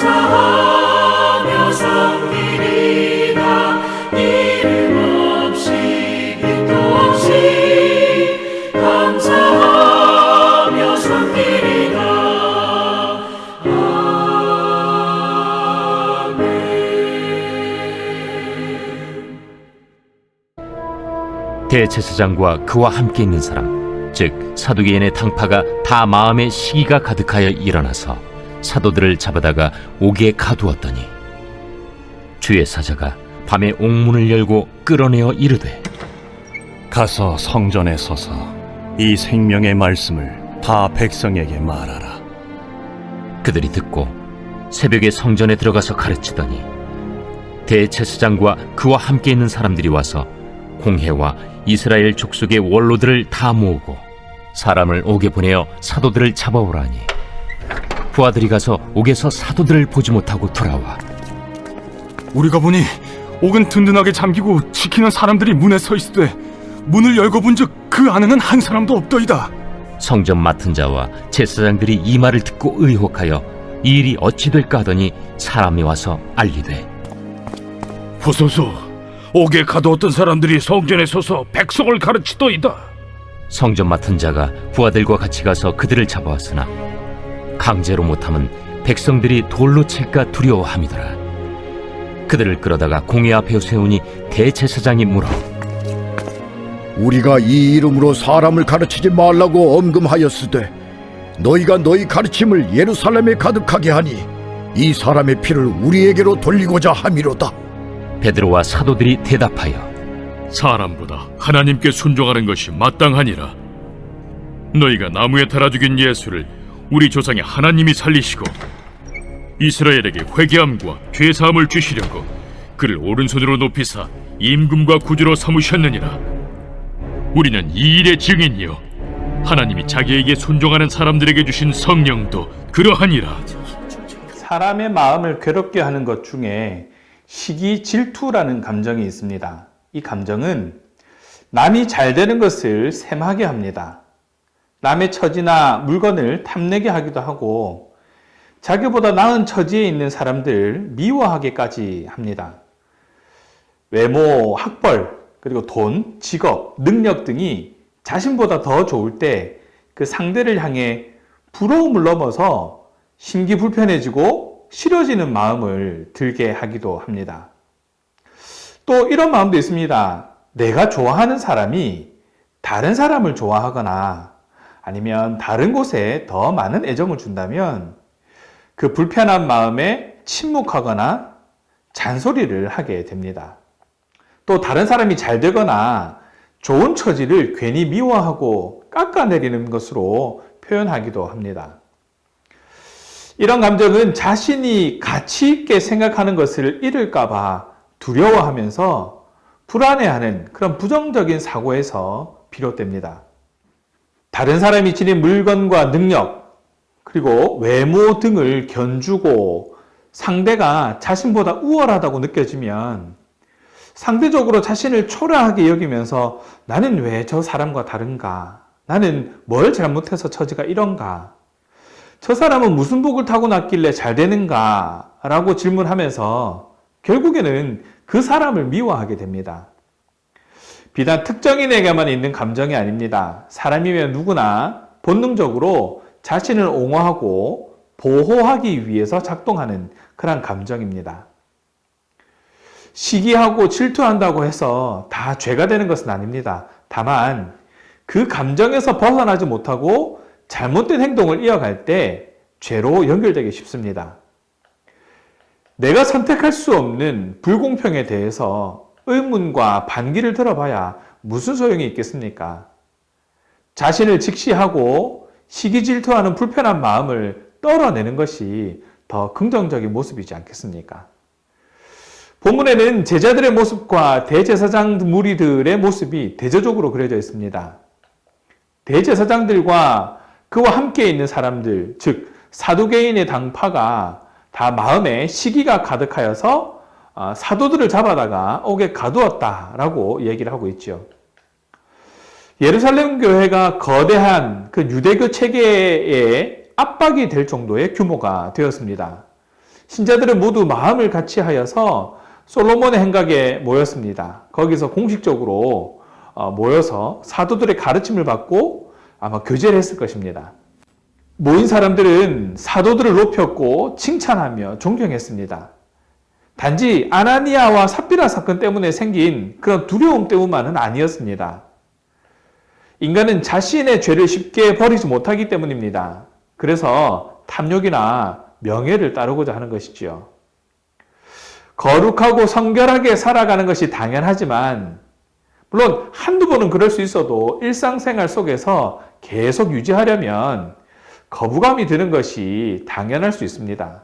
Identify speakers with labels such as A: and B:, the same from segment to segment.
A: 감사하며 섬기리다. 이름 없이 끝도 없이 감사하며 섬기리다.
B: 대제사장과 그와 함께 있는 사람, 즉 사두개인의 당파가 다 마음에 시기가 가득하여 일어나서 사도들을 잡아다가 옥에 가두었더니 주의 사자가 밤에 옥문을 열고 끌어내어 이르되,
C: 가서 성전에 서서 이 생명의 말씀을 다 백성에게 말하라.
B: 그들이 듣고 새벽에 성전에 들어가서 가르치더니 대제사장과 그와 함께 있는 사람들이 와서 공회와 이스라엘 족속의 원로들을 다 모으고 사람을 옥에 보내어 사도들을 잡아오라니, 부하들이 가서 옥에서 사도들을 보지 못하고 돌아와
D: 우리가 보니 옥은 든든하게 잠기고 지키는 사람들이 문에 서 있으되 문을 열고 본즉 그 안에는 한 사람도 없더이다.
B: 성전 맡은 자와 제사장들이 이 말을 듣고 의혹하여 이 일이 어찌 될까 하더니 사람이 와서 알리되,
E: 보소서, 옥에 가두었던 사람들이 성전에 서서 백성을 가르치더이다.
B: 성전 맡은 자가 부하들과 같이 가서 그들을 잡아왔으나 강제로 못함은 백성들이 돌로 칠까 두려워함이더라. 그들을 끌어다가 공회 앞에 세우니 대제사장이 물어,
F: 우리가 이 이름으로 사람을 가르치지 말라고 엄금하였으되 너희가 너희 가르침을 예루살렘에 가득하게 하니 이 사람의 피를 우리에게로 돌리고자 함이로다.
B: 베드로와 사도들이 대답하여,
E: 사람보다 하나님께 순종하는 것이 마땅하니라. 너희가 나무에 달아 죽인 예수를 우리 조상의 하나님이 살리시고 이스라엘에게 회개함과 죄사함을 주시려고 그를 오른손으로 높이사 임금과 구주로 삼으셨느니라. 우리는 이 일의 증인이요 하나님이 자기에게 순종하는 사람들에게 주신 성령도 그러하니라.
G: 사람의 마음을 괴롭게 하는 것 중에 시기, 질투라는 감정이 있습니다. 이 감정은 남이 잘 되는 것을 셈하게 합니다. 남의 처지나 물건을 탐내게 하기도 하고 자기보다 나은 처지에 있는 사람들 미워하게까지 합니다. 외모, 학벌, 그리고 돈, 직업, 능력 등이 자신보다 더 좋을 때 그 상대를 향해 부러움을 넘어서 심기불편해지고 싫어지는 마음을 들게 하기도 합니다. 또 이런 마음도 있습니다. 내가 좋아하는 사람이 다른 사람을 좋아하거나 아니면 다른 곳에 더 많은 애정을 준다면 그 불편한 마음에 침묵하거나 잔소리를 하게 됩니다. 또 다른 사람이 잘 되거나 좋은 처지를 괜히 미워하고 깎아내리는 것으로 표현하기도 합니다. 이런 감정은 자신이 가치 있게 생각하는 것을 잃을까 봐 두려워하면서 불안해하는 그런 부정적인 사고에서 비롯됩니다. 다른 사람이 지닌 물건과 능력, 그리고 외모 등을 견주고 상대가 자신보다 우월하다고 느껴지면 상대적으로 자신을 초라하게 여기면서 나는 왜 저 사람과 다른가? 나는 뭘 잘못해서 처지가 이런가? 저 사람은 무슨 복을 타고났길래 잘 되는가? 라고 질문하면서 결국에는 그 사람을 미워하게 됩니다. 비단 특정인에게만 있는 감정이 아닙니다. 사람이면 누구나 본능적으로 자신을 옹호하고 보호하기 위해서 작동하는 그런 감정입니다. 시기하고 질투한다고 해서 다 죄가 되는 것은 아닙니다. 다만 그 감정에서 벗어나지 못하고 잘못된 행동을 이어갈 때 죄로 연결되기 쉽습니다. 내가 선택할 수 없는 불공평에 대해서 의문과 반기를 들어봐야 무슨 소용이 있겠습니까? 자신을 직시하고 시기질투하는 불편한 마음을 떨어내는 것이 더 긍정적인 모습이지 않겠습니까? 본문에는 제자들의 모습과 대제사장 무리들의 모습이 대조적으로 그려져 있습니다. 대제사장들과 그와 함께 있는 사람들, 즉 사두개인의 당파가 다 마음에 시기가 가득하여서 사도들을 잡아다가 옥에 가두었다라고 얘기를 하고 있죠. 예루살렘 교회가 거대한 그 유대교 체계의 압박이 될 정도의 규모가 되었습니다. 신자들은 모두 마음을 같이 하여서 솔로몬의 행각에 모였습니다. 거기서 공식적으로 모여서 사도들의 가르침을 받고 아마 교제를 했을 것입니다. 모인 사람들은 사도들을 높였고 칭찬하며 존경했습니다. 단지 아나니아와 삽비라 사건 때문에 생긴 그런 두려움 때문만은 아니었습니다. 인간은 자신의 죄를 쉽게 버리지 못하기 때문입니다. 그래서 탐욕이나 명예를 따르고자 하는 것이지요. 거룩하고 성결하게 살아가는 것이 당연하지만 물론 한두 번은 그럴 수 있어도 일상생활 속에서 계속 유지하려면 거부감이 드는 것이 당연할 수 있습니다.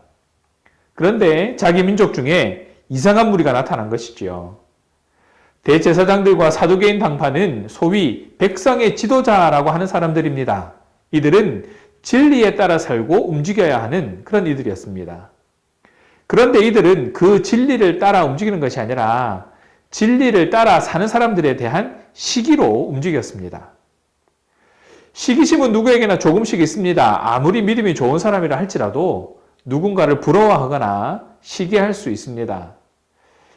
G: 그런데 자기 민족 중에 이상한 무리가 나타난 것이지요. 대제사장들과 사두개인 당파는 소위 백성의 지도자라고 하는 사람들입니다. 이들은 진리에 따라 살고 움직여야 하는 그런 이들이었습니다. 그런데 이들은 그 진리를 따라 움직이는 것이 아니라 진리를 따라 사는 사람들에 대한 시기로 움직였습니다. 시기심은 누구에게나 조금씩 있습니다. 아무리 믿음이 좋은 사람이라 할지라도 누군가를 부러워하거나 시기할 수 있습니다.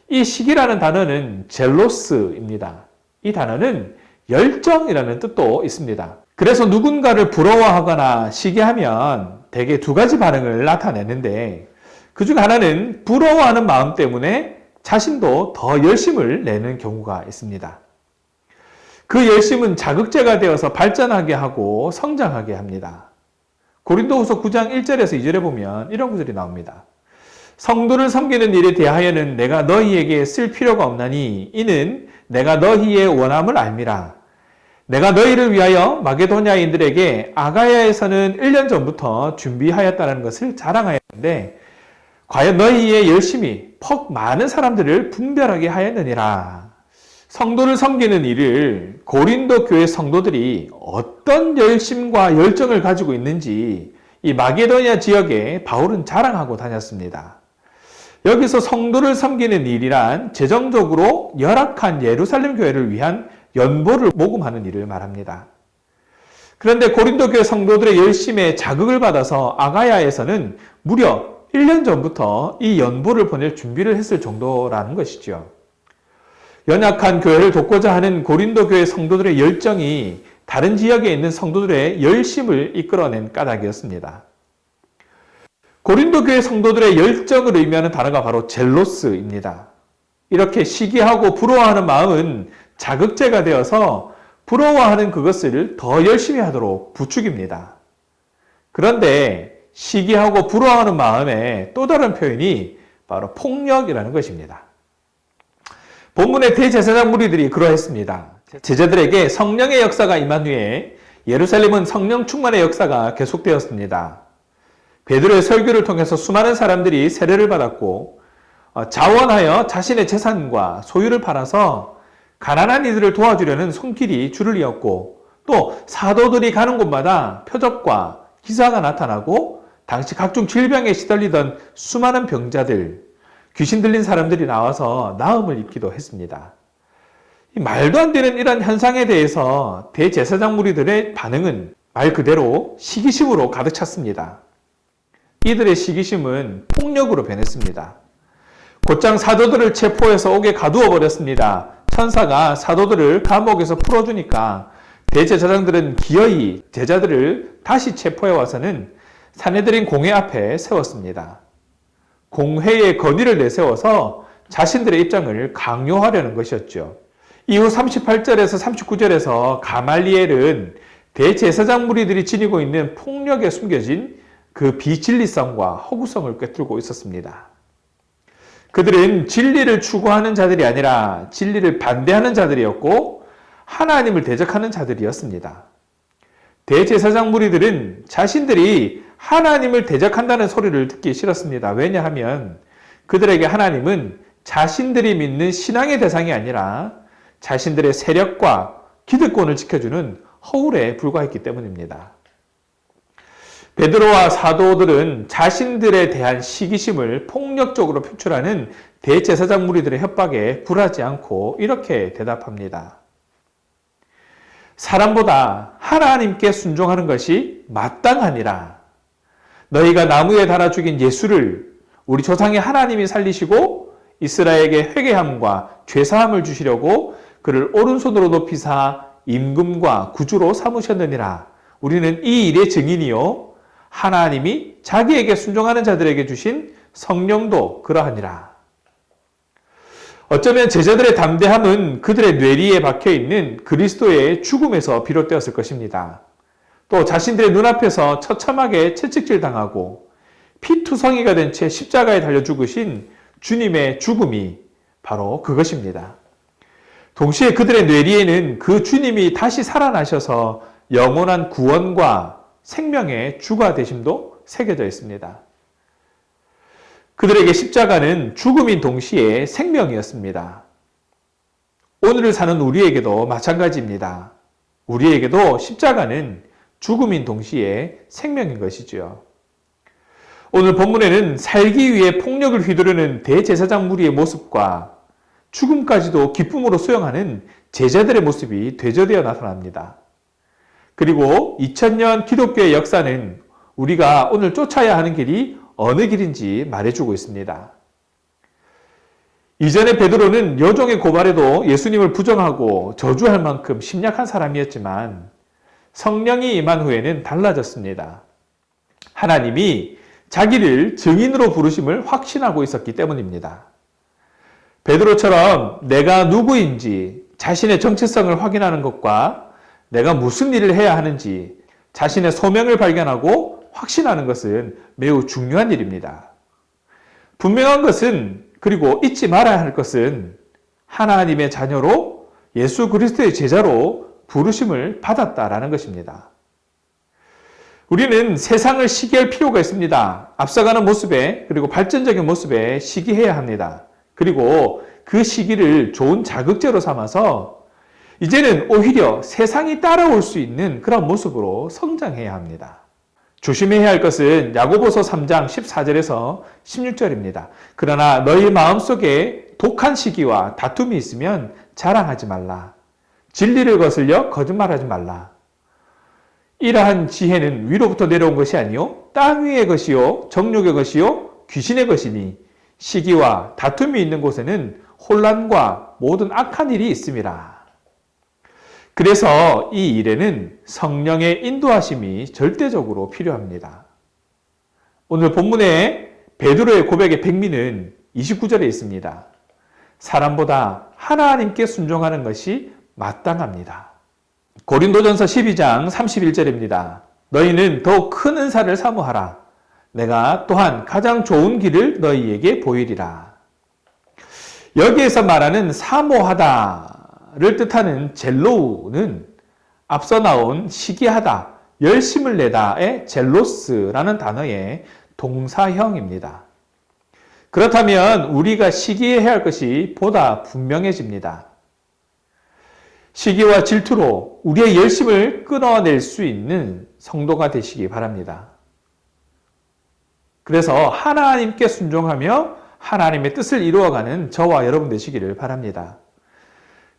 G: 이 시기라는 단어는 젤로스입니다. 이 단어는 열정이라는 뜻도 있습니다. 그래서 누군가를 부러워하거나 시기하면 대개 두 가지 반응을 나타내는데 그중 하나는 부러워하는 마음 때문에 자신도 더 열심을 내는 경우가 있습니다. 그 열심은 자극제가 되어서 발전하게 하고 성장하게 합니다. 고린도후서 9장 1절에서 2절에 보면 이런 구절이 나옵니다. 성도를 섬기는 일에 대하여는 내가 너희에게 쓸 필요가 없나니 이는 내가 너희의 원함을 알미라. 내가 너희를 위하여 마게도냐인들에게 아가야에서는 1년 전부터 준비하였다는 것을 자랑하였는데 과연 너희의 열심이 퍽 많은 사람들을 분별하게 하였느니라. 성도를 섬기는 일을 고린도 교회 성도들이 어떤 열심과 열정을 가지고 있는지 이 마게도냐 지역에 바울은 자랑하고 다녔습니다. 여기서 성도를 섬기는 일이란 재정적으로 열악한 예루살렘 교회를 위한 연보를 모금하는 일을 말합니다. 그런데 고린도 교회 성도들의 열심에 자극을 받아서 아가야에서는 무려 1년 전부터 이 연보를 보낼 준비를 했을 정도라는 것이죠. 연약한 교회를 돕고자 하는 고린도 교회 성도들의 열정이 다른 지역에 있는 성도들의 열심을 이끌어낸 까닭이었습니다. 고린도 교회 성도들의 열정을 의미하는 단어가 바로 젤로스입니다. 이렇게 시기하고 부러워하는 마음은 자극제가 되어서 부러워하는 그것을 더 열심히 하도록 부추깁니다. 그런데 시기하고 부러워하는 마음의 또 다른 표현이 바로 폭력이라는 것입니다. 본문의 대제사장 무리들이 그러했습니다. 제자들에게 성령의 역사가 임한 후에 예루살렘은 성령 충만의 역사가 계속되었습니다. 베드로의 설교를 통해서 수많은 사람들이 세례를 받았고 자원하여 자신의 재산과 소유를 팔아서 가난한 이들을 도와주려는 손길이 줄을 이었고 또 사도들이 가는 곳마다 표적과 기사가 나타나고 당시 각종 질병에 시달리던 수많은 병자들, 귀신 들린 사람들이 나와서 나음을 입기도 했습니다. 말도 안 되는 이런 현상에 대해서 대제사장 무리들의 반응은 말 그대로 시기심으로 가득 찼습니다. 이들의 시기심은 폭력으로 변했습니다. 곧장 사도들을 체포해서 옥에 가두어 버렸습니다. 천사가 사도들을 감옥에서 풀어주니까 대제사장들은 기어이 제자들을 다시 체포해 와서는 사내들인 공회 앞에 세웠습니다. 공회의 건의를 내세워서 자신들의 입장을 강요하려는 것이었죠. 이후 38절에서 39절에서 가말리엘은 대제사장 무리들이 지니고 있는 폭력에 숨겨진 그 비진리성과 허구성을 꿰뚫고 있었습니다. 그들은 진리를 추구하는 자들이 아니라 진리를 반대하는 자들이었고 하나님을 대적하는 자들이었습니다. 대제사장 무리들은 자신들이 하나님을 대적한다는 소리를 듣기 싫었습니다. 왜냐하면 그들에게 하나님은 자신들이 믿는 신앙의 대상이 아니라 자신들의 세력과 기득권을 지켜주는 허울에 불과했기 때문입니다. 베드로와 사도들은 자신들에 대한 시기심을 폭력적으로 표출하는 대제사장 무리들의 협박에 굴하지 않고 이렇게 대답합니다. 사람보다 하나님께 순종하는 것이 마땅하니라. 너희가 나무에 달아 죽인 예수를 우리 조상의 하나님이 살리시고 이스라엘에게 회개함과 죄사함을 주시려고 그를 오른손으로 높이사 임금과 구주로 삼으셨느니라. 우리는 이 일의 증인이요 하나님이 자기에게 순종하는 자들에게 주신 성령도 그러하니라. 어쩌면 제자들의 담대함은 그들의 뇌리에 박혀있는 그리스도의 죽음에서 비롯되었을 것입니다. 또 자신들의 눈앞에서 처참하게 채찍질 당하고 피투성이가 된 채 십자가에 달려 죽으신 주님의 죽음이 바로 그것입니다. 동시에 그들의 뇌리에는 그 주님이 다시 살아나셔서 영원한 구원과 생명의 주가 되심도 새겨져 있습니다. 그들에게 십자가는 죽음인 동시에 생명이었습니다. 오늘을 사는 우리에게도 마찬가지입니다. 우리에게도 십자가는 죽음인 동시에 생명인 것이지요. 오늘 본문에는 살기 위해 폭력을 휘두르는 대제사장 무리의 모습과 죽음까지도 기쁨으로 수용하는 제자들의 모습이 대조되어 나타납니다. 그리고 2000년 기독교의 역사는 우리가 오늘 쫓아야 하는 길이 어느 길인지 말해주고 있습니다. 이전에 베드로는 여종의 고발에도 예수님을 부정하고 저주할 만큼 심약한 사람이었지만 성령이 임한 후에는 달라졌습니다. 하나님이 자기를 증인으로 부르심을 확신하고 있었기 때문입니다. 베드로처럼 내가 누구인지 자신의 정체성을 확인하는 것과 내가 무슨 일을 해야 하는지 자신의 소명을 발견하고 확신하는 것은 매우 중요한 일입니다. 분명한 것은, 그리고 잊지 말아야 할 것은 하나님의 자녀로 예수 그리스도의 제자로 부르심을 받았다라는 것입니다. 우리는 세상을 시기할 필요가 있습니다. 앞서가는 모습에, 그리고 발전적인 모습에 시기해야 합니다. 그리고 그 시기를 좋은 자극제로 삼아서 이제는 오히려 세상이 따라올 수 있는 그런 모습으로 성장해야 합니다. 조심해야 할 것은 야고보서 3장 14절에서 16절입니다. 그러나 너희 마음속에 독한 시기와 다툼이 있으면 자랑하지 말라. 진리를 거슬려 거짓말하지 말라. 이러한 지혜는 위로부터 내려온 것이 아니요 땅 위의 것이요 정욕의 것이요 귀신의 것이니 시기와 다툼이 있는 곳에는 혼란과 모든 악한 일이 있음이라. 그래서 이 일에는 성령의 인도하심이 절대적으로 필요합니다. 오늘 본문의 베드로의 고백의 백미는 29절에 있습니다. 사람보다 하나님께 순종하는 것이 마땅합니다. 고린도전서 12장 31절입니다. 너희는 더욱 큰 은사를 사모하라. 내가 또한 가장 좋은 길을 너희에게 보이리라. 여기에서 말하는 사모하다를 뜻하는 젤로우는 앞서 나온 시기하다, 열심을 내다의 젤로스라는 단어의 동사형입니다. 그렇다면 우리가 시기해야 할 것이 보다 분명해집니다. 시기와 질투로 우리의 열심을 끊어낼 수 있는 성도가 되시기 바랍니다. 그래서 하나님께 순종하며 하나님의 뜻을 이루어가는 저와 여러분 되시기를 바랍니다.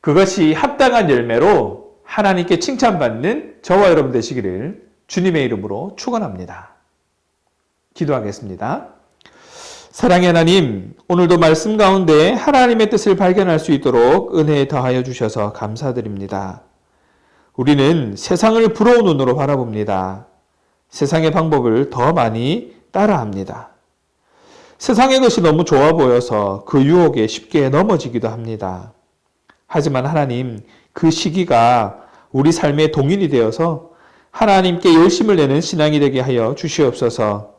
G: 그것이 합당한 열매로 하나님께 칭찬받는 저와 여러분 되시기를 주님의 이름으로 축원합니다. 기도하겠습니다. 사랑의 하나님, 오늘도 말씀 가운데 하나님의 뜻을 발견할 수 있도록 은혜에 더하여 주셔서 감사드립니다. 우리는 세상을 부러운 눈으로 바라봅니다. 세상의 방법을 더 많이 따라합니다. 세상의 것이 너무 좋아 보여서 그 유혹에 쉽게 넘어지기도 합니다. 하지만 하나님, 그 시기가 우리 삶의 동인이 되어서 하나님께 열심을 내는 신앙이 되게 하여 주시옵소서.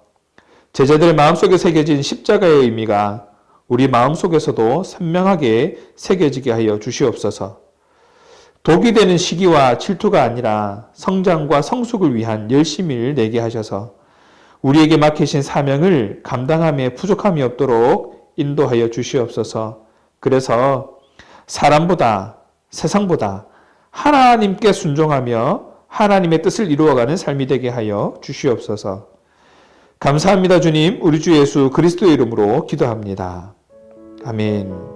G: 제자들 마음속에 새겨진 십자가의 의미가 우리 마음속에서도 선명하게 새겨지게 하여 주시옵소서. 독이 되는 시기와 질투가 아니라 성장과 성숙을 위한 열심을 내게 하셔서 우리에게 맡기신 사명을 감당함에 부족함이 없도록 인도하여 주시옵소서. 그래서 사람보다, 세상보다 하나님께 순종하며 하나님의 뜻을 이루어가는 삶이 되게 하여 주시옵소서. 감사합니다, 주님. 우리 주 예수 그리스도의 이름으로 기도합니다. 아멘.